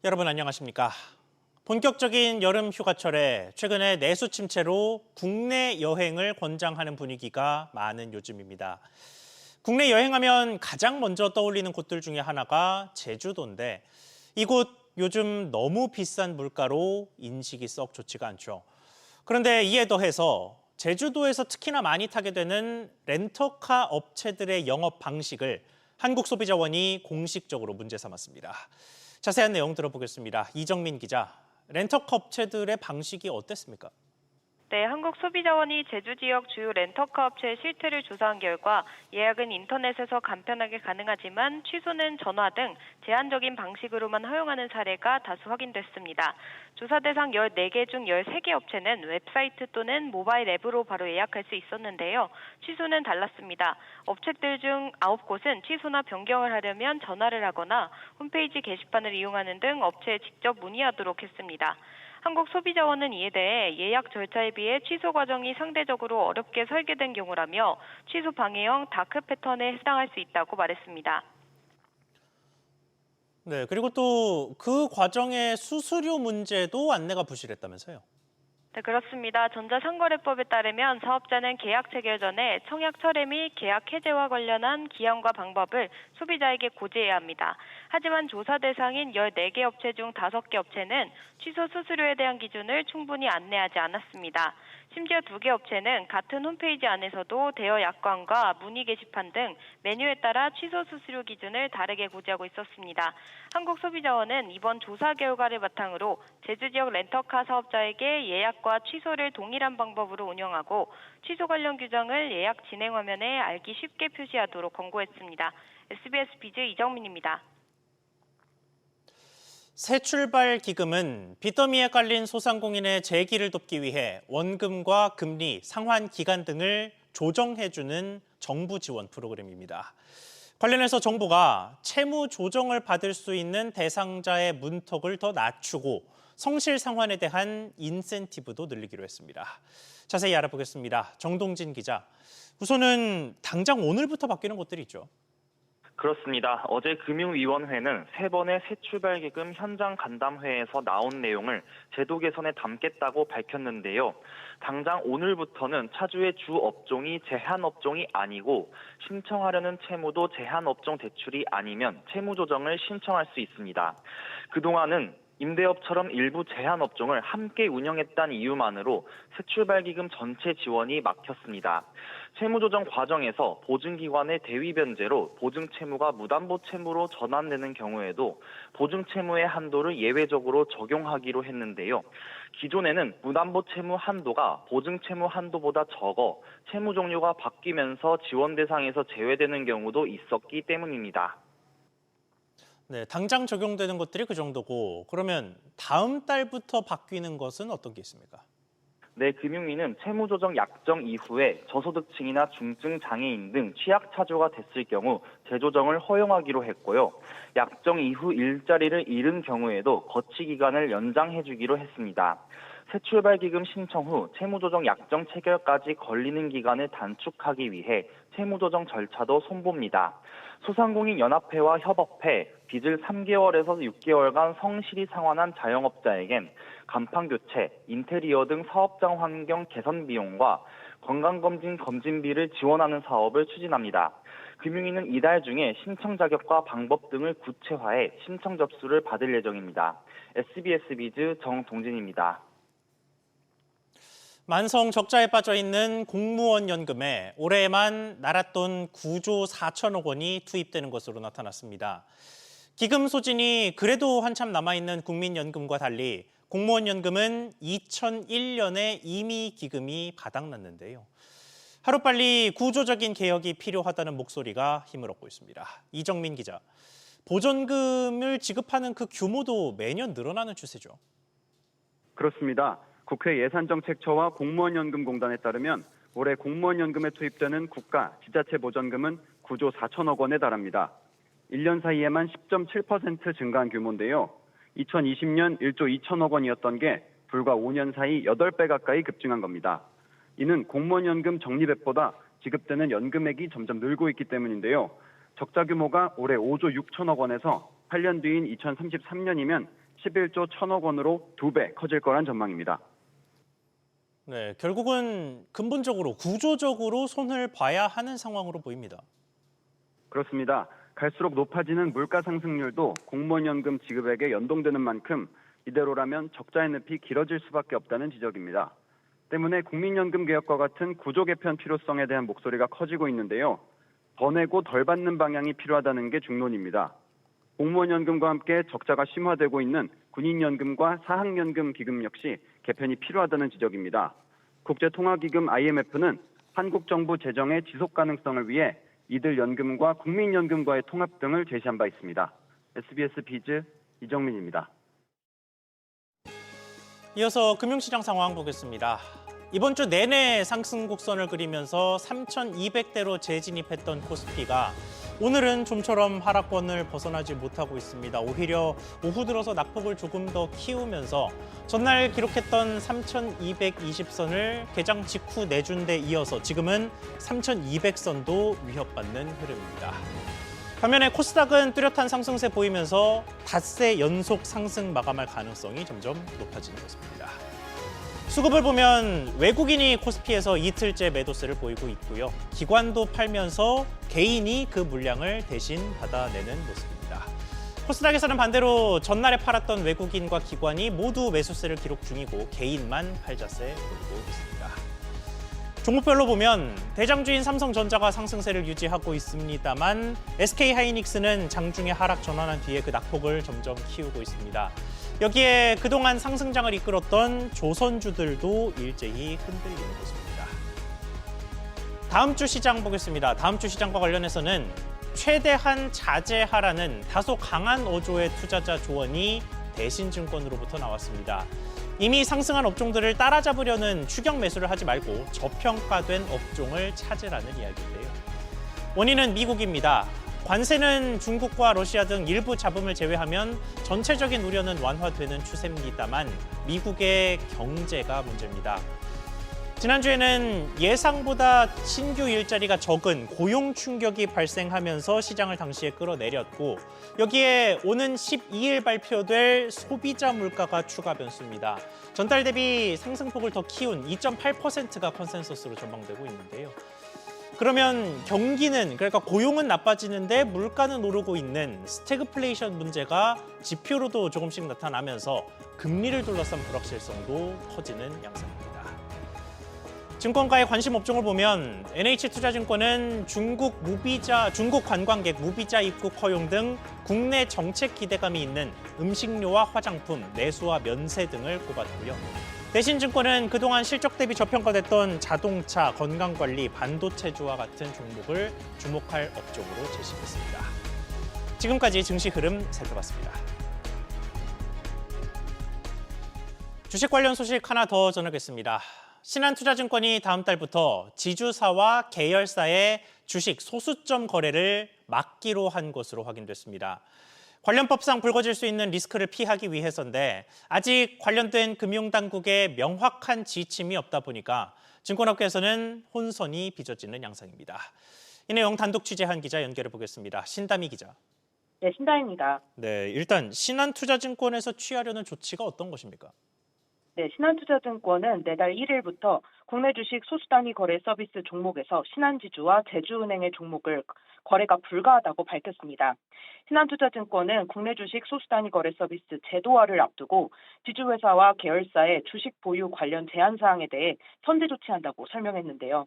여러분 안녕하십니까? 본격적인 여름 휴가철에 최근에 내수 침체로 국내 여행을 권장하는 분위기가 많은 요즘입니다. 국내 여행하면 가장 먼저 떠올리는 곳들 중에 하나가 제주도인데 이곳 요즘 너무 비싼 물가로 인식이 썩 좋지가 않죠. 그런데 이에 더해서 제주도에서 특히나 많이 타게 되는 렌터카 업체들의 영업 방식을 한국소비자원이 공식적으로 문제 삼았습니다. 자세한 내용 들어보겠습니다. 이정민 기자, 렌터카 업체들의 방식이 어땠습니까? 네, 한국소비자원이 제주 지역 주요 렌터카 업체의 실태를 조사한 결과 예약은 인터넷에서 간편하게 가능하지만 취소는 전화 등 제한적인 방식으로만 허용하는 사례가 다수 확인됐습니다. 조사 대상 14개 중 13개 업체는 웹사이트 또는 모바일 앱으로 바로 예약할 수 있었는데요. 취소는 달랐습니다. 업체들 중 9곳은 취소나 변경을 하려면 전화를 하거나 홈페이지 게시판을 이용하는 등 업체에 직접 문의하도록 했습니다. 한국소비자원은 이에 대해 예약 절차에 비해 취소 과정이 상대적으로 어렵게 설계된 경우라며 취소 방해형 다크 패턴에 해당할 수 있다고 말했습니다. 네, 그리고 또 그 과정의 수수료 문제도 안내가 부실했다면서요? 네, 그렇습니다. 전자상거래법에 따르면 사업자는 계약 체결 전에 청약 철회 및 계약 해제와 관련한 기한과 방법을 소비자에게 고지해야 합니다. 하지만 조사 대상인 14개 업체 중 5개 업체는 취소 수수료에 대한 기준을 충분히 안내하지 않았습니다. 심지어 2개 업체는 같은 홈페이지 안에서도 대여 약관과 문의 게시판 등 메뉴에 따라 취소 수수료 기준을 다르게 고지하고 있었습니다. 한국소비자원은 이번 조사 결과를 바탕으로 제주 지역 렌터카 사업자에게 예약과 취소를 동일한 방법으로 운영하고 취소 관련 규정을 예약 진행 화면에 알기 쉽게 표시하도록 권고했습니다. SBS 비즈 이정민입니다. 새 출발 기금은 빚더미에 깔린 소상공인의 재기를 돕기 위해 원금과 금리, 상환 기간 등을 조정해주는 정부 지원 프로그램입니다. 관련해서 정부가 채무 조정을 받을 수 있는 대상자의 문턱을 더 낮추고 성실 상환에 대한 인센티브도 늘리기로 했습니다. 자세히 알아보겠습니다. 정동진 기자. 우선은 당장 오늘부터 바뀌는 곳들이 있죠. 그렇습니다. 어제 금융위원회는 3번의 새출발기금 현장 간담회에서 나온 내용을 제도 개선에 담겠다고 밝혔는데요. 당장 오늘부터는 차주의 주 업종이 제한 업종이 아니고 신청하려는 채무도 제한 업종 대출이 아니면 채무 조정을 신청할 수 있습니다. 그동안은 임대업처럼 일부 제한 업종을 함께 운영했다는 이유만으로 새출발기금 전체 지원이 막혔습니다. 채무조정 과정에서 보증기관의 대위 변제로 보증채무가 무담보 채무로 전환되는 경우에도 보증채무의 한도를 예외적으로 적용하기로 했는데요. 기존에는 무담보 채무 한도가 보증채무 한도보다 적어 채무 종류가 바뀌면서 지원 대상에서 제외되는 경우도 있었기 때문입니다. 네, 당장 적용되는 것들이 그 정도고 그러면 다음 달부터 바뀌는 것은 어떤 게 있습니까? 네, 금융위는 채무조정 약정 이후에 저소득층이나 중증 장애인 등 취약차주가 됐을 경우 재조정을 허용하기로 했고요. 약정 이후 일자리를 잃은 경우에도 거치 기간을 연장해주기로 했습니다. 새출발기금 신청 후 채무조정 약정 체결까지 걸리는 기간을 단축하기 위해 채무조정 절차도 손봅니다. 소상공인 연합회와 협업해 빚을 3개월에서 6개월간 성실히 상환한 자영업자에겐 간판 교체, 인테리어 등 사업장 환경 개선 비용과 건강검진 검진비를 지원하는 사업을 추진합니다. 금융위는 이달 중에 신청 자격과 방법 등을 구체화해 신청 접수를 받을 예정입니다. SBS 비즈 정동진입니다. 만성 적자에 빠져 있는 공무원 연금에 올해에만 날았돈 9조 4천억 원이 투입되는 것으로 나타났습니다. 기금 소진이 그래도 한참 남아있는 국민연금과 달리 공무원 연금은 2001년에 이미 기금이 바닥났는데요. 하루빨리 구조적인 개혁이 필요하다는 목소리가 힘을 얻고 있습니다. 이정민 기자, 보전금을 지급하는 그 규모도 매년 늘어나는 추세죠. 그렇습니다. 국회 예산정책처와 공무원연금공단에 따르면 올해 공무원연금에 투입되는 국가 지자체 보전금은 9조 4천억 원에 달합니다. 1년 사이에만 10.7% 증가한 규모인데요. 2020년 1조 2천억 원이었던 게 불과 5년 사이 8배 가까이 급증한 겁니다. 이는 공무원연금 적립액보다 지급되는 연금액이 점점 늘고 있기 때문인데요. 적자 규모가 올해 5조 6천억 원에서 8년 뒤인 2033년이면 11조 1천억 원으로 2배 커질 거란 전망입니다. 네, 결국은 근본적으로 구조적으로 손을 봐야 하는 상황으로 보입니다. 그렇습니다. 갈수록 높아지는 물가 상승률도 공무원 연금 지급액에 연동되는 만큼 이대로라면 적자의 늪이 길어질 수밖에 없다는 지적입니다. 때문에 국민연금 개혁과 같은 구조 개편 필요성에 대한 목소리가 커지고 있는데요. 더 내고 덜 받는 방향이 필요하다는 게 중론입니다. 공무원 연금과 함께 적자가 심화되고 있는 군인연금과 사학연금 기금 역시 개편이 필요하다는 지적입니다. 국제통화기금 IMF는 한국 정부 재정의 지속 가능성을 위해 이들 연금과 국민연금과의 통합 등을 제시한 바 있습니다. SBS 비즈 이정민입니다. 이어서 금융시장 상황 보겠습니다. 이번 주 내내 상승 곡선을 그리면서 3,200대로 재진입했던 코스피가 오늘은 좀처럼 하락권을 벗어나지 못하고 있습니다. 오히려 오후 들어서 낙폭을 조금 더 키우면서 전날 기록했던 3,220선을 개장 직후 내준 데 이어서 지금은 3,200선도 위협받는 흐름입니다. 반면에 코스닥은 뚜렷한 상승세 보이면서 닷새 연속 상승 마감할 가능성이 점점 높아지는 것입니다. 수급을 보면 외국인이 코스피에서 이틀째 매도세를 보이고 있고요. 기관도 팔면서 개인이 그 물량을 대신 받아내는 모습입니다. 코스닥에서는 반대로 전날에 팔았던 외국인과 기관이 모두 매수세를 기록 중이고 개인만 팔자세 보이고 있습니다. 종목별로 보면 대장주인 삼성전자가 상승세를 유지하고 있습니다만 SK하이닉스는 장중에 하락 전환한 뒤에 그 낙폭을 점점 키우고 있습니다. 여기에 그동안 상승장을 이끌었던 조선주들도 일제히 흔들리는 것입니다. 다음 주 시장 보겠습니다. 다음 주 시장과 관련해서는 최대한 자제하라는 다소 강한 어조의 투자자 조언이 대신증권으로부터 나왔습니다. 이미 상승한 업종들을 따라잡으려는 추격 매수를 하지 말고 저평가된 업종을 찾으라는 이야기인데요. 원인은 미국입니다. 관세는 중국과 러시아 등 일부 잡음을 제외하면 전체적인 우려는 완화되는 추세입니다만 미국의 경제가 문제입니다. 지난주에는 예상보다 신규 일자리가 적은 고용 충격이 발생하면서 시장을 당시에 끌어내렸고 여기에 오는 12일 발표될 소비자 물가가 추가 변수입니다. 전달 대비 상승폭을 더 키운 2.8%가 컨센서스로 전망되고 있는데요. 그러면 경기는 그러니까 고용은 나빠지는데 물가는 오르고 있는 스태그플레이션 문제가 지표로도 조금씩 나타나면서 금리를 둘러싼 불확실성도 커지는 양상입니다. 증권가의 관심 업종을 보면 NH투자증권은 중국 관광객 무비자 입국 허용 등 국내 정책 기대감이 있는 음식료와 화장품, 내수와 면세 등을 꼽았고요. 대신증권은 그동안 실적 대비 저평가됐던 자동차, 건강관리, 반도체주와 같은 종목을 주목할 업종으로 제시했습니다. 지금까지 증시 흐름 살펴봤습니다. 주식 관련 소식 하나 더 전하겠습니다. 신한투자증권이 다음 달부터 지주사와 계열사의 주식 소수점 거래를 막기로 한 것으로 확인됐습니다. 관련법상 불거질 수 있는 리스크를 피하기 위해서인데 아직 관련된 금융당국의 명확한 지침이 없다 보니까 증권업계에서는 혼선이 빚어지는 양상입니다. 이 내용 단독 취재한 기자 연결해 보겠습니다. 신다미 기자. 네, 신다입니다. 네, 일단 신한투자증권에서 취하려는 조치가 어떤 것입니까? 네, 신한투자증권은 내달 1일부터 국내 주식 소수단위 거래 서비스 종목에서 신한지주와 제주은행의 종목을 거래가 불가하다고 밝혔습니다. 신한투자증권은 국내 주식 소수단위 거래 서비스 제도화를 앞두고 지주회사와 계열사의 주식 보유 관련 제한 사항에 대해 선제 조치한다고 설명했는데요.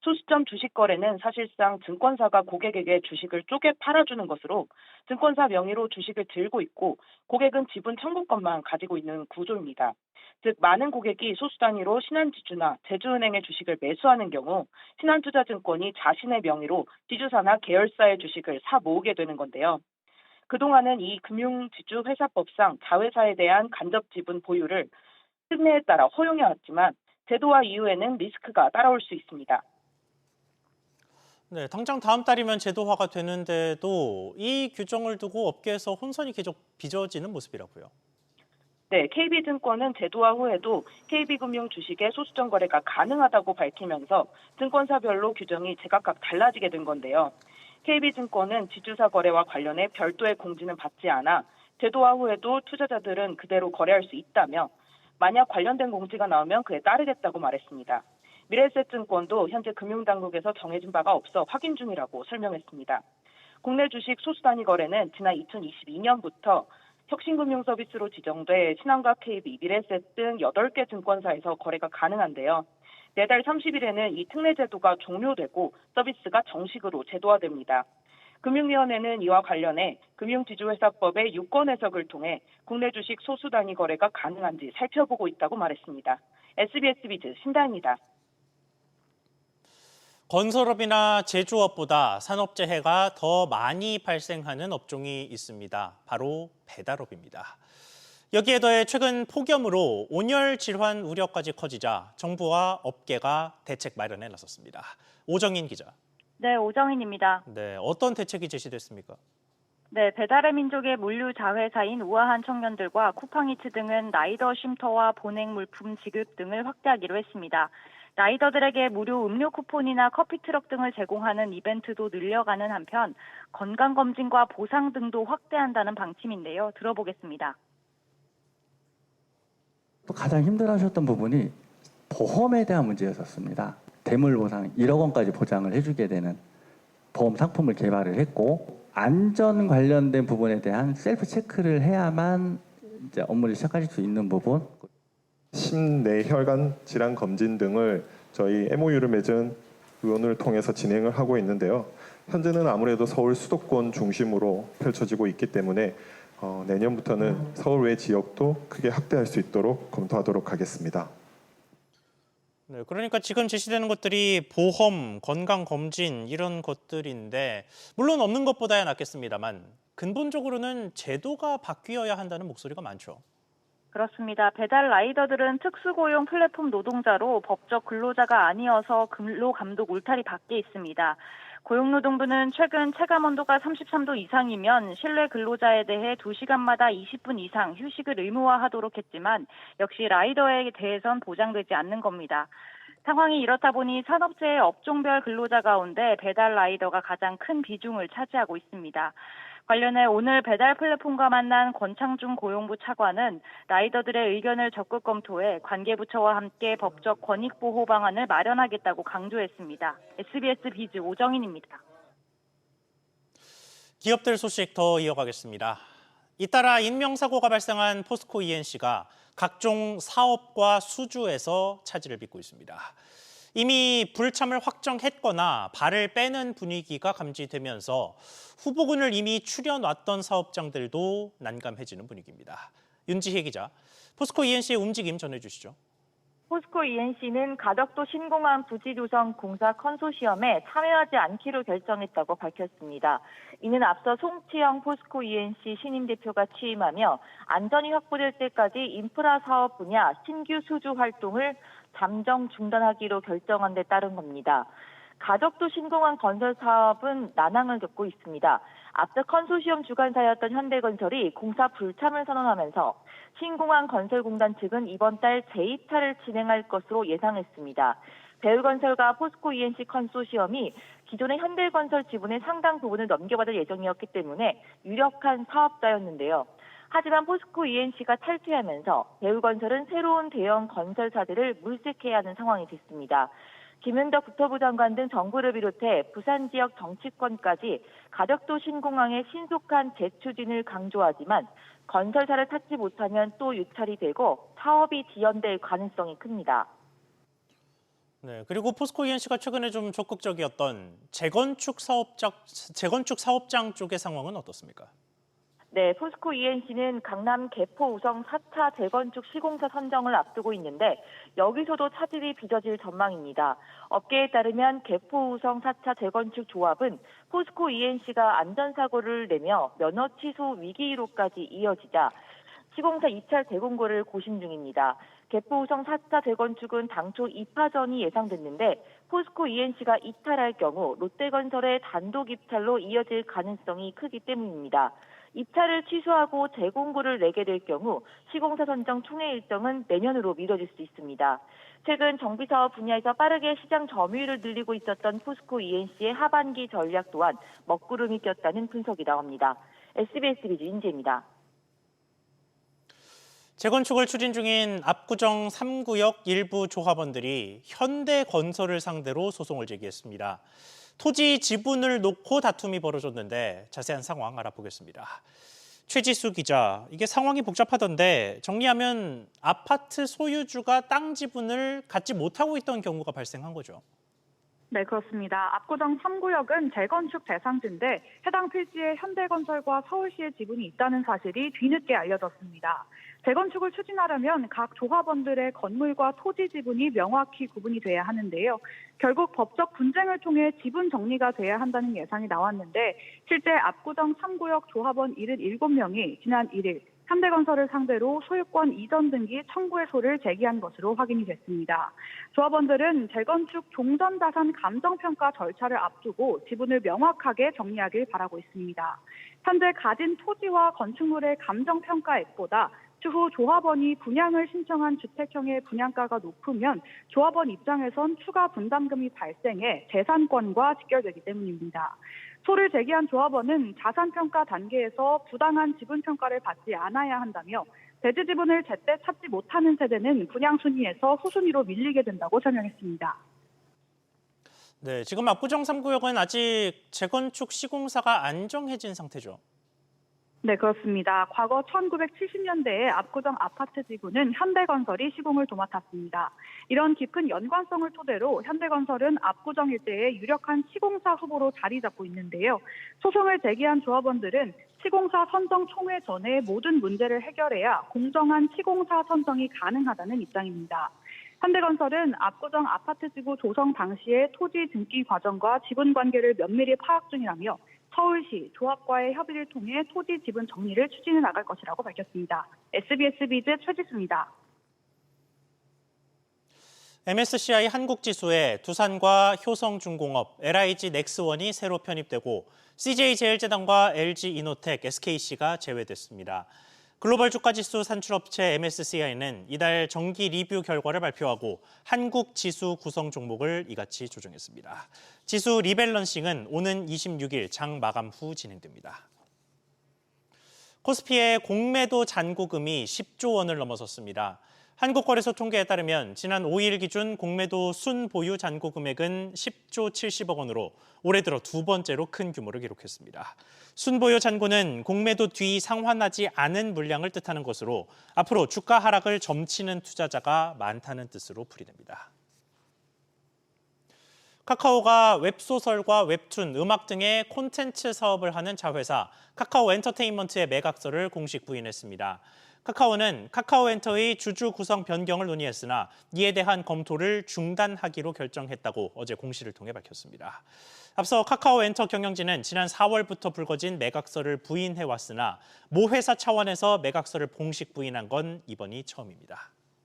소수점 주식 거래는 사실상 증권사가 고객에게 주식을 쪼개 팔아주는 것으로 증권사 명의로 주식을 들고 있고 고객은 지분 청구권만 가지고 있는 구조입니다. 즉 많은 고객이 소수 단위로 신한지주나 제주은행의 주식을 매수하는 경우 신한투자증권이 자신의 명의로 지주사나 계열사의 주식을 사 모으게 되는 건데요. 그동안은 이 금융지주회사법상 자회사에 대한 간접 지분 보유를 특례에 따라 허용해왔지만 제도화 이후에는 리스크가 따라올 수 있습니다. 네, 당장 다음 달이면 제도화가 되는데도 이 규정을 두고 업계에서 혼선이 계속 빚어지는 모습이라고요. 네, KB증권은 제도화 후에도 KB금융 주식의 소수점 거래가 가능하다고 밝히면서 증권사별로 규정이 제각각 달라지게 된 건데요. KB증권은 지주사 거래와 관련해 별도의 공지는 받지 않아 제도화 후에도 투자자들은 그대로 거래할 수 있다며 만약 관련된 공지가 나오면 그에 따르겠다고 말했습니다. 미래에셋증권도 현재 금융당국에서 정해진 바가 없어 확인 중이라고 설명했습니다. 국내 주식 소수단위 거래는 지난 2022년부터 혁신금융서비스로 지정돼 신한과 KB, 미래에셋 등 8개 증권사에서 거래가 가능한데요. 내달 30일에는 이 특례 제도가 종료되고 서비스가 정식으로 제도화됩니다. 금융위원회는 이와 관련해 금융지주회사법의 유권 해석을 통해 국내 주식 소수단위 거래가 가능한지 살펴보고 있다고 말했습니다. SBS 비즈 신다입니다. 건설업이나 제조업보다 산업재해가 더 많이 발생하는 업종이 있습니다. 바로 배달업입니다. 여기에 더해 최근 폭염으로 온열 질환 우려까지 커지자 정부와 업계가 대책 마련에 나섰습니다. 오정인 기자. 네, 오정인입니다. 네, 어떤 대책이 제시됐습니까? 네, 배달의 민족의 물류 자회사인 우아한 청년들과 쿠팡이츠 등은 라이더 쉼터와 보냉 물품 지급 등을 확대하기로 했습니다. 라이더들에게 무료 음료 쿠폰이나 커피 트럭 등을 제공하는 이벤트도 늘려가는 한편 건강검진과 보상 등도 확대한다는 방침인데요. 들어보겠습니다. 또 가장 힘들어하셨던 부분이 보험에 대한 문제였었습니다. 대물 보상 1억 원까지 보장을 해주게 되는 보험 상품을 개발을 했고 안전 관련된 부분에 대한 셀프 체크를 해야만 이제 업무를 시작하실 수 있는 부분. 심내혈관 질환 검진 등을 저희 MOU를 맺은 의원을 통해서 진행을 하고 있는데요. 현재는 아무래도 서울 수도권 중심으로 펼쳐지고 있기 때문에 내년부터는 서울 외 지역도 크게 확대할 수 있도록 검토하도록 하겠습니다. 네, 그러니까 지금 제시되는 것들이 보험, 건강검진 이런 것들인데 물론 없는 것보다야 낫겠습니다만 근본적으로는 제도가 바뀌어야 한다는 목소리가 많죠. 그렇습니다. 배달 라이더들은 특수고용 플랫폼 노동자로 법적 근로자가 아니어서 근로감독 울타리 밖에 있습니다. 고용노동부는 최근 체감온도가 33도 이상이면 실내 근로자에 대해 2시간마다 20분 이상 휴식을 의무화하도록 했지만 역시 라이더에 대해선 보장되지 않는 겁니다. 상황이 이렇다 보니 산업재해 업종별 근로자 가운데 배달 라이더가 가장 큰 비중을 차지하고 있습니다. 관련해 오늘 배달 플랫폼과 만난 권창중 고용부 차관은 라이더들의 의견을 적극 검토해 관계부처와 함께 법적 권익보호 방안을 마련하겠다고 강조했습니다. SBS 비즈 오정인입니다. 기업들 소식 더 이어가겠습니다. 잇따라 인명사고가 발생한 포스코 ENC가 각종 사업과 수주에서 차질을 빚고 있습니다. 이미 불참을 확정했거나 발을 빼는 분위기가 감지되면서 후보군을 이미 추려놨던 사업장들도 난감해지는 분위기입니다. 윤지혜 기자, 포스코 ENC의 움직임 전해주시죠. 포스코 ENC는 가덕도 신공항 부지 조성 공사 컨소시엄에 참여하지 않기로 결정했다고 밝혔습니다. 이는 앞서 송치영 포스코 ENC 신임 대표가 취임하며 안전이 확보될 때까지 인프라 사업 분야 신규 수주 활동을 잠정 중단하기로 결정한 데 따른 겁니다. 가덕도 신공항 건설 사업은 난항을 겪고 있습니다. 앞서 컨소시엄 주관사였던 현대건설이 공사 불참을 선언하면서 신공항 건설공단 측은 이번 달 제2차를 진행할 것으로 예상했습니다. 배울건설과 포스코 ENC 컨소시엄이 기존의 현대건설 지분의 상당 부분을 넘겨받을 예정이었기 때문에 유력한 사업자였는데요. 하지만 포스코 ENC가 탈퇴하면서 배울건설은 새로운 대형 건설사들을 물색해야 하는 상황이 됐습니다. 김은덕 국토부 장관 등 정부를 비롯해 부산 지역 정치권까지 가덕도 신공항의 신속한 재추진을 강조하지만 건설사를 찾지 못하면 또 유찰이 되고 사업이 지연될 가능성이 큽니다. 네, 그리고 포스코 ENC가 최근에 좀 적극적이었던 재건축 사업장 쪽의 상황은 어떻습니까? 네, 포스코 ENC는 강남 개포 우성 4차 재건축 시공사 선정을 앞두고 있는데 여기서도 차질이 빚어질 전망입니다. 업계에 따르면 개포 우성 4차 재건축 조합은 포스코 ENC가 안전사고를 내며 면허 취소 위기로까지 이어지자 시공사 2차 재공고를 고심 중입니다. 개포 우성 4차 재건축은 당초 2파전이 예상됐는데 포스코 ENC가 이탈할 경우 롯데건설의 단독 입찰로 이어질 가능성이 크기 때문입니다. 입찰을 취소하고 재공고를 내게 될 경우 시공사 선정 총회 일정은 내년으로 미뤄질 수 있습니다. 최근 정비사업 분야에서 빠르게 시장 점유율을 늘리고 있었던 포스코 ENC의 하반기 전략 또한 먹구름이 꼈다는 분석이 나옵니다. SBS 비즈 윤지혜입니다. 재건축을 추진 중인 압구정 3구역 일부 조합원들이 현대건설을 상대로 소송을 제기했습니다. 토지 지분을 놓고 다툼이 벌어졌는데 자세한 상황 알아보겠습니다. 최지수 기자, 이게 상황이 복잡하던데 정리하면 아파트 소유주가 땅 지분을 갖지 못하고 있던 경우가 발생한 거죠. 네, 그렇습니다. 압구정 3구역은 재건축 대상지인데 해당 필지에 현대건설과 서울시의 지분이 있다는 사실이 뒤늦게 알려졌습니다. 재건축을 추진하려면 각 조합원들의 건물과 토지 지분이 명확히 구분이 돼야 하는데요. 결국 법적 분쟁을 통해 지분 정리가 돼야 한다는 예상이 나왔는데 실제 압구정 3구역 조합원 77명이 지난 1일 현대건설을 상대로 소유권 이전 등기 청구해소를 제기한 것으로 확인이 됐습니다. 조합원들은 재건축 종전자산 감정평가 절차를 앞두고 지분을 명확하게 정리하길 바라고 있습니다. 현재 가진 토지와 건축물의 감정평가액보다 추후 조합원이 분양을 신청한 주택형의 분양가가 높으면 조합원 입장에선 추가 분담금이 발생해 재산권과 직결되기 때문입니다. 소를 제기한 조합원은 자산평가 단계에서 부당한 지분평가를 받지 않아야 한다며 대지 지분을 제때 찾지 못하는 세대는 분양 순위에서 후순위로 밀리게 된다고 설명했습니다. 네, 지금 압구정 3구역은 아직 재건축 시공사가 안 정해진 상태죠. 네, 그렇습니다. 과거 1970년대에 압구정 아파트 지구는 현대건설이 시공을 도맡았습니다. 이런 깊은 연관성을 토대로 현대건설은 압구정 일대에 유력한 시공사 후보로 자리 잡고 있는데요. 소송을 제기한 조합원들은 시공사 선정 총회 전에 모든 문제를 해결해야 공정한 시공사 선정이 가능하다는 입장입니다. 현대건설은 압구정 아파트 지구 조성 당시의 토지 등기 과정과 지분 관계를 면밀히 파악 중이라며 서울시 조합과의 협의를 통해 토지 지분 정리를 추진해 나갈 것이라고 밝혔습니다. SBS 비즈 최지수입니다. MSCI 한국지수에 두산과 효성중공업, LIG 넥스원이 새로 편입되고 CJ제일제당과 LG이노텍, SKC가 제외됐습니다. 글로벌 주가지수 산출업체 MSCI는 이달 정기 리뷰 결과를 발표하고 한국 지수 구성 종목을 이같이 조정했습니다. 지수 리밸런싱은 오는 26일 장 마감 후 진행됩니다. 코스피의 공매도 잔고금이 10조 원을 넘어섰습니다. 한국거래소 통계에 따르면 지난 5일 기준 공매도 순보유 잔고 금액은 10조 70억 원으로 올해 들어 두 번째로 큰 규모를 기록했습니다. 순보유 잔고는 공매도 뒤 상환하지 않은 물량을 뜻하는 것으로 앞으로 주가 하락을 점치는 투자자가 많다는 뜻으로 풀이됩니다. 카카오가 웹소설과 웹툰, 음악 등의 콘텐츠 사업을 하는 자회사 카카오 엔터테인먼트의 매각서를 공식 부인했습니다. 카카오는 카카오엔터의 주주 구성 변경을 논의했으나 이에 대한 검토를 중단하기로 결정했다고 어제 공시를 통해 밝혔습니다. 앞서 카카오엔터 경영진은 지난 4월부터 불거진 매각서를 부인해왔으나 모 회사 차원에서 매각서를 공식 부인한 건 이번이 처음입니다.